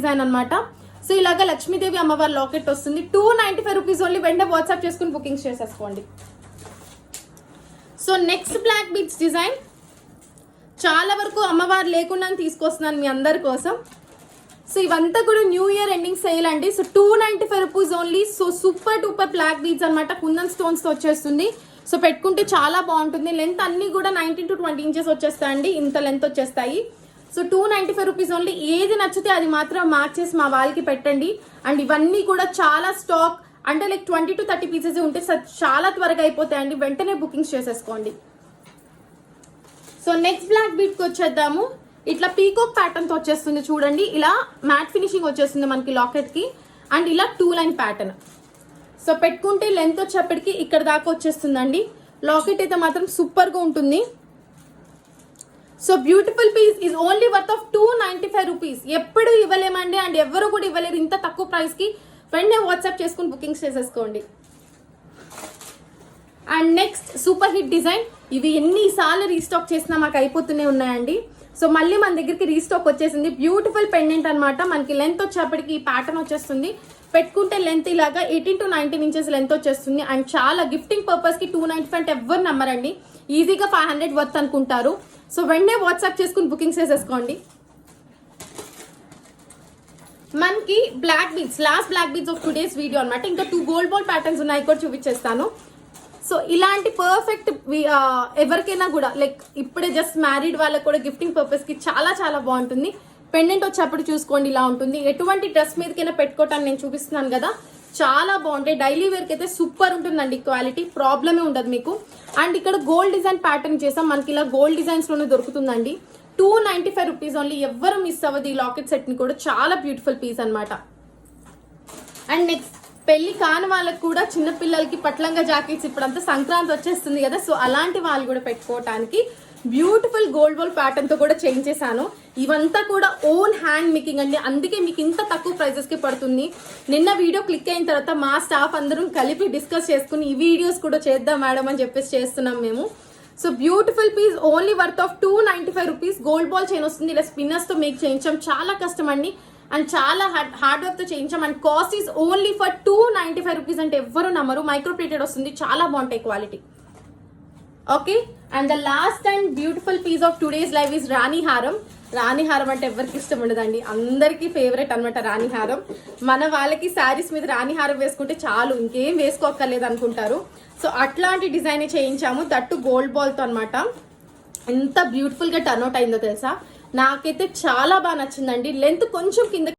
Design అనమాట. So ఇలాగా లక్ష్మీదేవి అమ్మవారి లాకెట్ వస్తుంది. 295 రూపీస్ ఓన్లీ. వెంటనే వాట్సాప్ చేసుకుని బుకింగ్స్ చేసేసుకోండి. So next black beads design చాలా వరకు అమ్మవారు లేకుండా తీసుకొస్తున్నాను మీ అందరి కోసం. సో ఇవంతా కూడా న్యూ ఇయర్ ఎండింగ్ సేల్ అండి. So 295 rupees only. So super duper black beads అనమాట. కుందన్ స్టోన్స్ తో వచ్చేస్తుంది. సో పెట్టుకుంటే చాలా బాగుంటుంది. లెంత్ అన్ని కూడా 19 to 20 ఇంచెస్ వచ్చేస్తాయండి. ఇంత లెంత్ వచ్చేస్తాయి. So 295 rupees only. ఏది నచ్చితే అది మాత్రం మార్క్ చేసి మా వాళ్ళకి పెట్టండి. అండ్ ఇవన్నీ కూడా చాలా స్టాక్ అంటే లైక్ 20 to 30 పీసెస్ ఉంటే చాలా త్వరగా అయిపోతాయండి. వెంటనే బుకింగ్స్ చేసేసుకోండి. సో నెక్స్ట్ బ్లాక్ బీట్ కి వచ్చేద్దాము. ఇట్లా పీకాక్ ప్యాటర్న్ తో వచ్చేస్తుంది చూడండి. ఇలా మ్యాట్ ఫినిషింగ్ వచ్చేస్తుంది మనకి లాకెట్ కి. అండ్ ఇలా 2 లైన్ ప్యాటర్న్. సో పెట్టుకుంటే లెంత్ వచ్చేప్పటికి ఇక్కడ దాకా వచ్చేస్తుందండి. లాకెట్ అయితే మాత్రం సూపర్ గా ఉంటుంది. So beautiful piece is only worth of 295 rupees. ఎప్పుడు ఇవ్వలేమండి. అండ్ ఎవరు కూడా ఇవ్వలేరు ఇంత తక్కువ ప్రైస్ కి. వెంటనే వాట్సాప్ చేసుకుని బుకింగ్స్ చేసేసుకోండి. And next super hit design. ఇవి ఎన్నిసార్లు రీస్టాక్ చేసినా మాకు అయిపోతూనే ఉన్నాయండి. సో మళ్ళీ మన దగ్గరికి రీస్టాక్ వచ్చేసింది. బ్యూటిఫుల్ పెండెంట్ అనమాట. మనకి లెంత్ వచ్చేప్పటికి ఈ ప్యాటర్న్ వచ్చేస్తుంది. పెట్టుకుంటే లెంత్ ఇలాగా 18 to 19 ఇంచెస్ లెంత్ వచ్చేస్తుంది. అండ్ చాలా గిఫ్టింగ్ పర్పస్ కి 295 అంటే ఎవరు నమ్మరండి. ఈజీగా 500 వర్త్ అనుకుంటారు. సో వెంటనే వాట్సాప్ చేసుకుని బుకింగ్స్ చేసేసుకోండి. మనకి black beads last black beads of today's video అనమాట. ఇంకా 2 గోల్డ్ బాల్ ప్యాటర్న్స్ ఉన్నాయి కూడా చూపించేస్తాను. సో ఇలాంటి పర్ఫెక్ట్ ఎవరికైనా కూడా లైక్ ఇప్పుడే జస్ట్ మ్యారీడ్ వాళ్ళకి కూడా గిఫ్టింగ్ పర్పస్ కి చాలా చాలా బాగుంటుంది. పెండెంట్ వచ్చేప్పుడు చూసుకోండి ఇలా ఉంటుంది. ఎటువంటి డ్రెస్ మీదకైనా పెట్టుకోవటానికి నేను చూపిస్తున్నాను కదా, చాలా బాగుంటాయి. డైలీ వేర్ కి అయితే సూపర్ ఉంటుందండి. క్వాలిటీ ప్రాబ్లమే ఉండదు మీకు. అండ్ ఇక్కడ గోల్డ్ డిజైన్ ప్యాటర్న్ చేసాం. మనకి ఇలా గోల్డ్ డిజైన్స్ లోనే దొరుకుతుందండి. 295 రూపీస్ ఓన్లీ. ఎవ్వరు మిస్ అవ్వదు ఈ లాకెట్ సెట్ ని కూడా. చాలా బ్యూటిఫుల్ పీస్ అనమాట. అండ్ నెక్స్ట్ పెళ్లి కాని వాళ్ళకి కూడా చిన్న పిల్లలకి పట్లంగా జాకెట్స్ ఇప్పుడంతా సంక్రాంతి వచ్చేస్తుంది కదా. సో అలాంటి వాళ్ళు కూడా పెట్టుకోవటానికి బ్యూటిఫుల్ గోల్డ్ బాల్ ప్యాటర్న్ తో కూడా చేయించేసాను. ఇవంతా కూడా ఓన్ హ్యాండ్ మేకింగ్ అండి. అందుకే మీకు ఇంత తక్కువ ప్రైజెస్ కి పడుతుంది. నిన్న వీడియో క్లిక్ అయిన తర్వాత మా స్టాఫ్ అందరం కలిపి డిస్కస్ చేసుకుని ఈ వీడియోస్ కూడా చేద్దాం మేడం అని చెప్పేసి చేస్తున్నాం మేము. So beautiful piece only worth of 295 rupees. Gold ball chain వస్తుంది. ఇలా స్పిన్నర్స్ తో మేక్ చేయించాం. చాలా కష్టం అండి. అండ్ చాలా హార్డ్ వర్క్ తో చేయించాం. And cost is only for 295 rupees అంటే ఎవ్వరు నమ్మరు. మైక్రో ప్లేటెడ్ వస్తుంది. చాలా బాగుంటాయి quality. Okay. And the last and beautiful piece of today's live is రాణి హారం. రాణి హారం అంటే ఎవరికి ఇష్టం ఉండదండి. అందరికీ ఫేవరెట్ అనమాట రాణి హారం. మన వాళ్ళకి శారీస్ మీద రాణి హారం వేసుకుంటే చాలు, ఇంకేం వేసుకోక్కర్లేదు అనుకుంటారు. సో అట్లాంటి డిజైన్ చేయించాము. దట్టు గోల్డ్ బాల్ తో అనమాట. ఎంత బ్యూటిఫుల్ గా టర్న్అవుట్ అయిందో తెలుసా. నాకైతే చాలా బాగా నచ్చిందండి. లెంత్ కొంచెం కింద